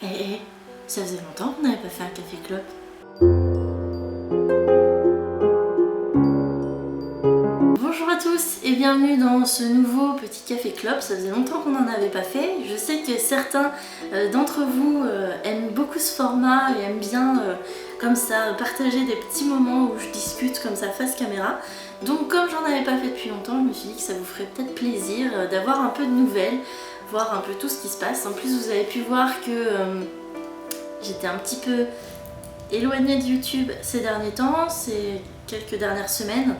Eh, ça faisait longtemps qu'on n'avait pas fait un café clope. Bonjour à tous et bienvenue dans ce nouveau petit café clope. Ça faisait longtemps qu'on n'en avait pas fait. Je sais que certains d'entre vous aiment beaucoup ce format et aiment bien comme ça partager des petits moments où je discute comme ça face caméra. Donc comme j'en avais pas fait depuis longtemps, je me suis dit que ça vous ferait peut-être plaisir d'avoir un peu de nouvelles, voir un peu tout ce qui se passe. En plus vous avez pu voir que j'étais un petit peu éloignée de YouTube ces derniers temps, ces quelques dernières semaines.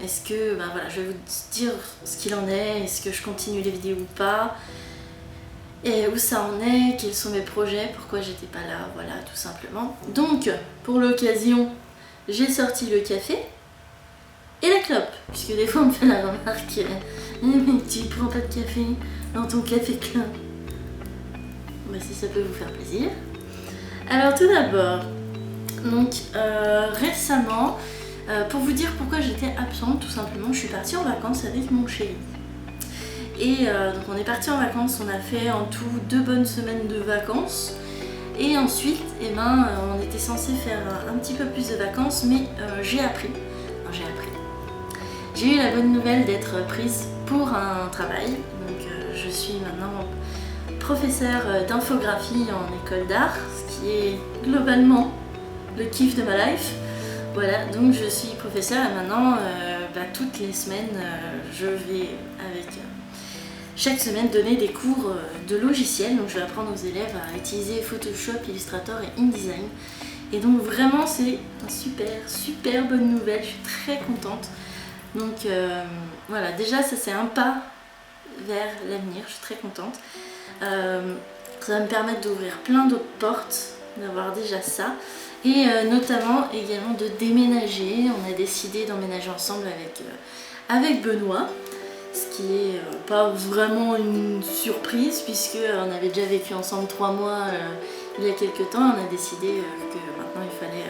Est-ce que, voilà, je vais vous dire ce qu'il en est, est-ce que je continue les vidéos ou pas, et où ça en est, quels sont mes projets, pourquoi j'étais pas là, voilà, tout simplement. Donc, pour l'occasion, j'ai sorti le café et la clope, puisque des fois on me fait la remarque, mais tu prends pas de café dans ton café clope. Bah, si ça peut vous faire plaisir. Alors tout d'abord, donc récemment, pour vous dire pourquoi j'étais absente, tout simplement, je suis partie en vacances avec mon chéri. Et donc on est parti en vacances, on a fait en tout 2 bonnes semaines de vacances. Et ensuite, on était censé faire un petit peu plus de vacances, mais j'ai appris. J'ai eu la bonne nouvelle d'être prise pour un travail. Donc je suis maintenant professeure d'infographie en école d'art, ce qui est globalement le kiff de ma life. Voilà, donc je suis professeure et maintenant, toutes les semaines, je vais chaque semaine donner des cours de logiciels. Donc je vais apprendre aux élèves à utiliser Photoshop, Illustrator et InDesign. Et donc vraiment c'est une super bonne nouvelle, je suis très contente. Donc voilà, déjà ça c'est un pas vers l'avenir, je suis très contente. Ça va me permettre d'ouvrir plein d'autres portes, d'avoir déjà ça. Et notamment également de déménager. On a décidé d'emménager ensemble avec Benoît, ce qui est pas vraiment une surprise puisque on avait déjà vécu ensemble 3 mois il y a quelques temps. On a décidé que maintenant il fallait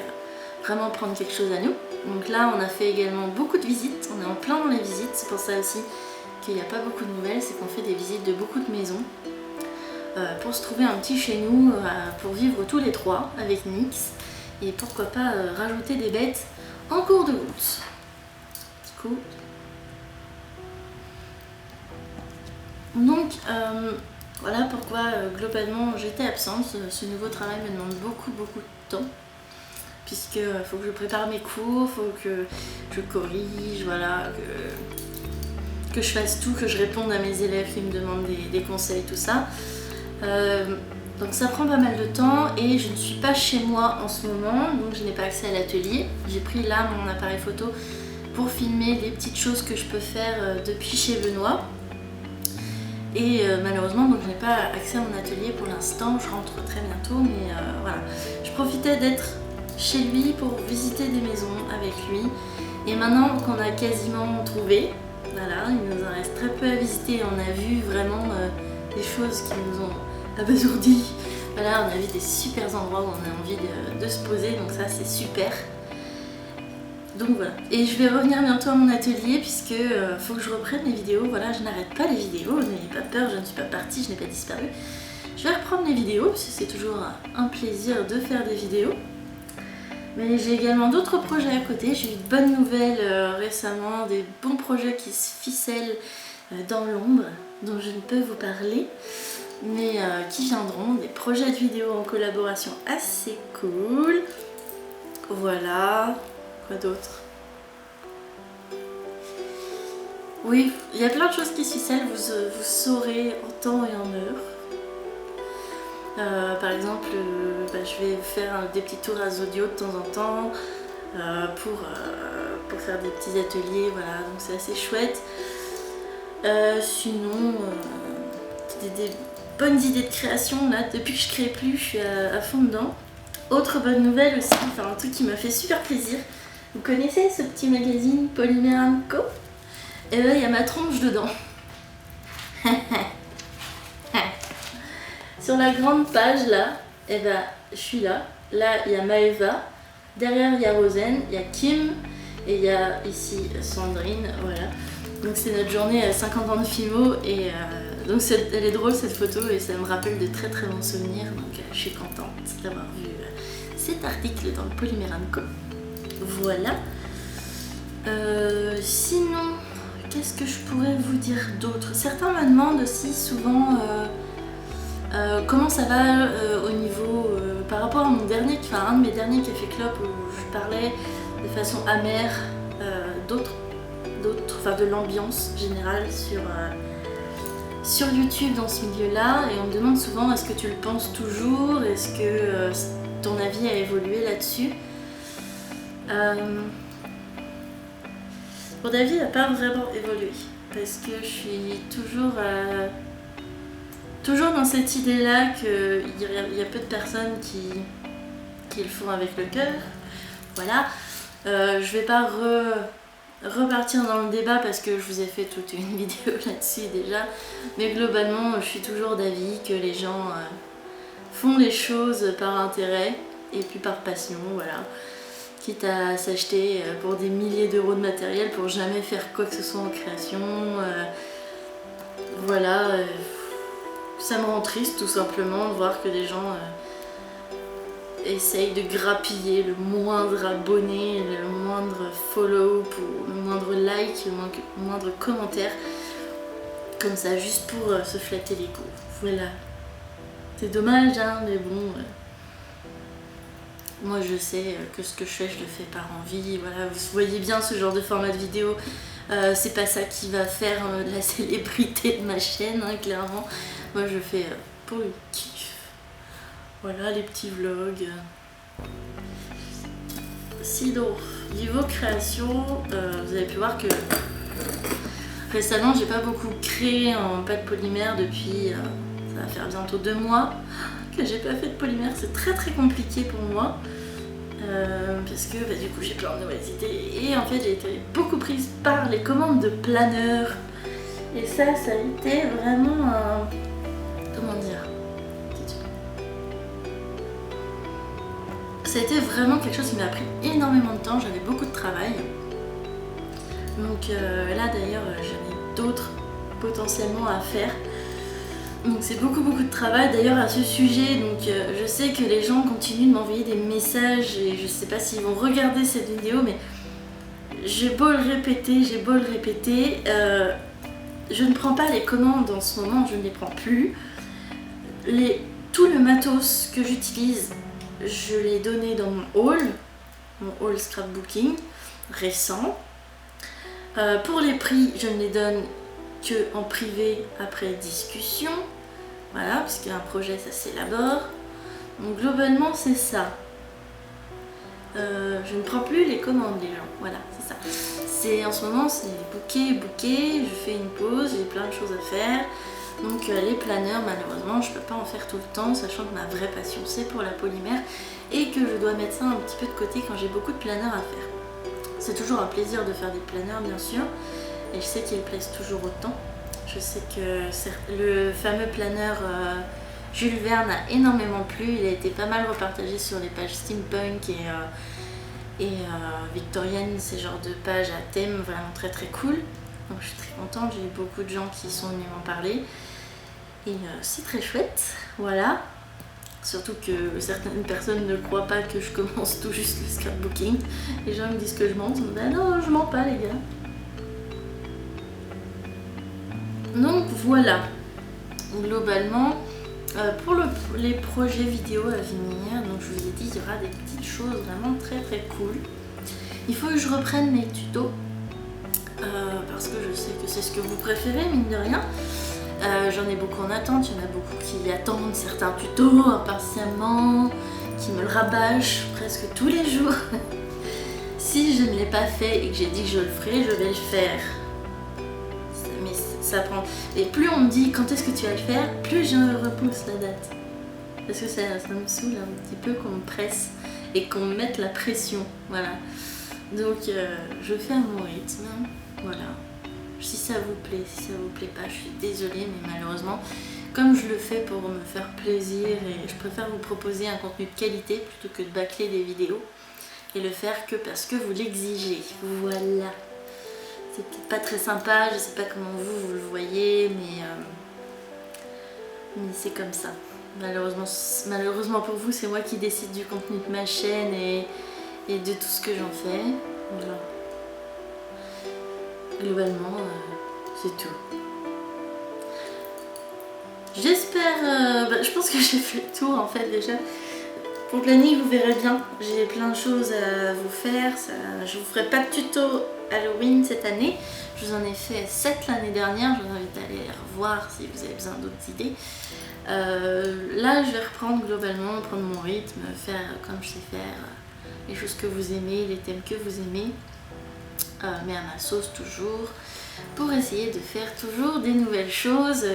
vraiment prendre quelque chose à nous. Donc là on a fait également beaucoup de visites, on est en plein dans les visites, c'est pour ça aussi qu'il n'y a pas beaucoup de nouvelles, c'est qu'on fait des visites de beaucoup de maisons pour se trouver un petit chez nous, pour vivre tous les 3 avec Nix. Et pourquoi pas rajouter des bêtes en cours de route. Cool. Donc voilà pourquoi globalement j'étais absente. Ce nouveau travail me demande beaucoup de temps. Puisque faut que je prépare mes cours, faut que je corrige, voilà, que je fasse tout, que je réponde à mes élèves qui me demandent des conseils, tout ça. Donc ça prend pas mal de temps et je ne suis pas chez moi en ce moment, donc je n'ai pas accès à l'atelier. J'ai pris là mon appareil photo pour filmer des petites choses que je peux faire depuis chez Benoît. Et malheureusement donc je n'ai pas accès à mon atelier pour l'instant, je rentre très bientôt, mais voilà. Je profitais d'être chez lui pour visiter des maisons avec lui. Et maintenant qu'on a quasiment trouvé, voilà, il nous en reste très peu à visiter, on a vu vraiment des choses qui nous ont abasourdi. Voilà, on a vu des super endroits où on a envie de se poser, donc ça c'est super. Donc voilà, et je vais revenir bientôt à mon atelier puisque faut que je reprenne les vidéos. Voilà, je n'arrête pas les vidéos, n'ayez pas peur, je ne suis pas partie, je n'ai pas disparu. Je vais reprendre les vidéos parce que c'est toujours un plaisir de faire des vidéos. Mais j'ai également d'autres projets à côté. J'ai eu de bonnes nouvelles récemment, des bons projets qui se ficellent dans l'ombre, dont je ne peux vous parler, mais qui viendront, des projets de vidéos en collaboration assez cool. Voilà, quoi d'autre? Oui, il y a plein de choses qui se ficellent, vous saurez en temps et en heure. Par exemple, je vais faire des petits tours à Zodio de temps en temps pour faire des petits ateliers, voilà, donc c'est assez chouette. Sinon, des bonnes idées de création, là, depuis que je crée plus, je suis à fond dedans. Autre bonne nouvelle aussi, enfin un truc qui m'a fait super plaisir. Vous connaissez ce petit magazine Polymère & Co? Et là, il y a ma tronche dedans. Sur la grande page là, je suis là. Là, il y a Maëva. Derrière, il y a Rosen, il y a Kim. Et il y a ici Sandrine. Voilà. Donc, c'est notre journée à 50 ans de FIMO. Et Donc elle est drôle cette photo et ça me rappelle de très très bons souvenirs, donc je suis contente d'avoir vu cet article dans le Polymère & Co. Voilà. Sinon, qu'est-ce que je pourrais vous dire d'autre? Certains me demandent aussi souvent comment ça va au niveau par rapport à mon dernier, enfin un de mes derniers Café Clope où je parlais de façon amère enfin de l'ambiance générale sur YouTube dans ce milieu-là, et on me demande souvent est-ce que tu le penses toujours, est-ce que ton avis a évolué là-dessus. Mon avis n'a pas vraiment évolué parce que je suis toujours dans cette idée-là qu'il y a peu de personnes qui le font avec le cœur. Voilà. Je vais pas repartir dans le débat parce que je vous ai fait toute une vidéo là-dessus déjà, mais globalement je suis toujours d'avis que les gens font les choses par intérêt et puis par passion, voilà, quitte à s'acheter pour des milliers d'euros de matériel pour jamais faire quoi que ce soit en création, voilà, ça me rend triste tout simplement de voir que des gens essaye de grappiller le moindre abonné, le moindre follow, le moindre like, le moindre commentaire, comme ça, juste pour se flatter l'ego. Voilà. C'est dommage, hein, mais bon. Moi, je sais que ce que je fais, je le fais par envie. Voilà, vous voyez bien ce genre de format de vidéo. C'est pas ça qui va faire la célébrité de ma chaîne, hein, clairement. Moi, je fais pour le kiff. Voilà les petits vlogs. Sinon, niveau création, vous avez pu voir que récemment j'ai pas beaucoup créé en pâte polymère depuis, ça va faire bientôt 2 mois que j'ai pas fait de polymère. C'est très très compliqué pour moi parce que du coup j'ai plein de nouvelles idées et en fait j'ai été beaucoup prise par les commandes de planeurs et ça a été vraiment un... comment dire, c'était vraiment quelque chose qui m'a pris énormément de temps, j'avais beaucoup de travail. Donc là d'ailleurs j'en ai d'autres potentiellement à faire. Donc c'est beaucoup de travail d'ailleurs à ce sujet. Donc je sais que les gens continuent de m'envoyer des messages et je sais pas s'ils vont regarder cette vidéo, mais j'ai beau le répéter, je ne prends pas les commandes en ce moment, je ne les prends plus. Tout le matos que j'utilise, je l'ai donné dans mon haul scrapbooking récent. Pour les prix, je ne les donne que en privé après discussion. Voilà, parce qu'un projet ça s'élabore. Donc globalement c'est ça. Je ne prends plus les commandes des gens. Voilà, c'est ça. En ce moment c'est booké, je fais une pause, j'ai plein de choses à faire. Donc les planeurs, malheureusement, je peux pas en faire tout le temps, sachant que ma vraie passion c'est pour la polymère et que je dois mettre ça un petit peu de côté quand j'ai beaucoup de planeurs à faire. C'est toujours un plaisir de faire des planeurs, bien sûr, et je sais qu'ils plaisent toujours autant. Je sais que le fameux planeur Jules Verne a énormément plu, il a été pas mal repartagé sur les pages steampunk et victorienne, ces genres de pages à thème vraiment très très cool. Donc je suis très contente, j'ai eu beaucoup de gens qui sont venus m'en parler et c'est très chouette, voilà. Surtout que certaines personnes ne croient pas que je commence tout juste le scrapbooking. Les gens me disent que je mens, ils me disent bah non, je mens pas les gars. Donc voilà, globalement, pour les projets vidéo à venir, donc je vous ai dit, il y aura des petites choses vraiment très très cool. Il faut que je reprenne mes tutos. Parce que je sais que c'est ce que vous préférez, mine de rien. J'en ai beaucoup en attente, il y en a beaucoup qui attendent certains tutos impatiemment, qui me le rabâchent presque tous les jours. Si je ne l'ai pas fait et que j'ai dit que je le ferai, je vais le faire. Mais ça prend... Et plus on me dit quand est-ce que tu vas le faire, plus je repousse la date. Parce que ça me saoule un petit peu qu'on me presse et qu'on me mette la pression, voilà. Donc je fais à mon rythme, voilà. Si ça vous plaît, si ça vous plaît pas, je suis désolée, mais malheureusement, comme je le fais pour me faire plaisir et je préfère vous proposer un contenu de qualité plutôt que de bâcler des vidéos et le faire que parce que vous l'exigez, voilà. C'est peut-être pas très sympa, je sais pas comment vous le voyez, mais mais c'est comme ça. Malheureusement pour vous, c'est moi qui décide du contenu de ma chaîne et de tout ce que j'en fais. Voilà. Globalement, c'est tout. J'espère... je pense que j'ai fait le tour en fait déjà. Pour le planning, vous verrez bien, j'ai plein de choses à vous faire. Je vous ferai pas de tuto Halloween cette année. Je vous en ai fait 7 l'année dernière. Je vous invite à aller les revoir si vous avez besoin d'autres idées. Là, je vais reprendre globalement, prendre mon rythme, faire comme je sais faire, les choses que vous aimez, les thèmes que vous aimez, mais à ma sauce toujours, pour essayer de faire toujours des nouvelles choses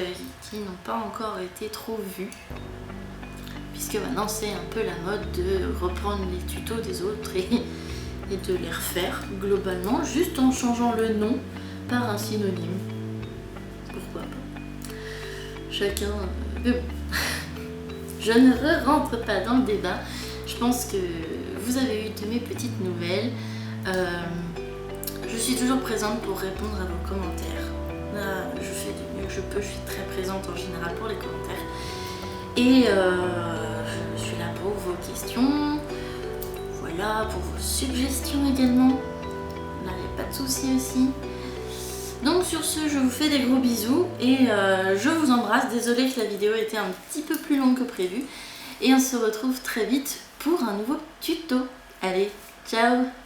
qui n'ont pas encore été trop vues. Puisque maintenant c'est un peu la mode de reprendre les tutos des autres et de les refaire globalement, juste en changeant le nom par un synonyme. Pourquoi pas? Chacun... Mais bon, je ne rentre pas dans le débat. Je pense que vous avez eu de mes petites nouvelles. Je suis toujours présente pour répondre à vos commentaires. Là, je fais du mieux que je peux, je suis très présente en général pour les commentaires. Et je suis là pour vos questions, voilà, pour vos suggestions également. Là, il n'y a pas de souci aussi. Donc sur ce, je vous fais des gros bisous et je vous embrasse. Désolée que la vidéo était un petit peu plus longue que prévu. Et on se retrouve très vite pour un nouveau tuto. Allez, ciao!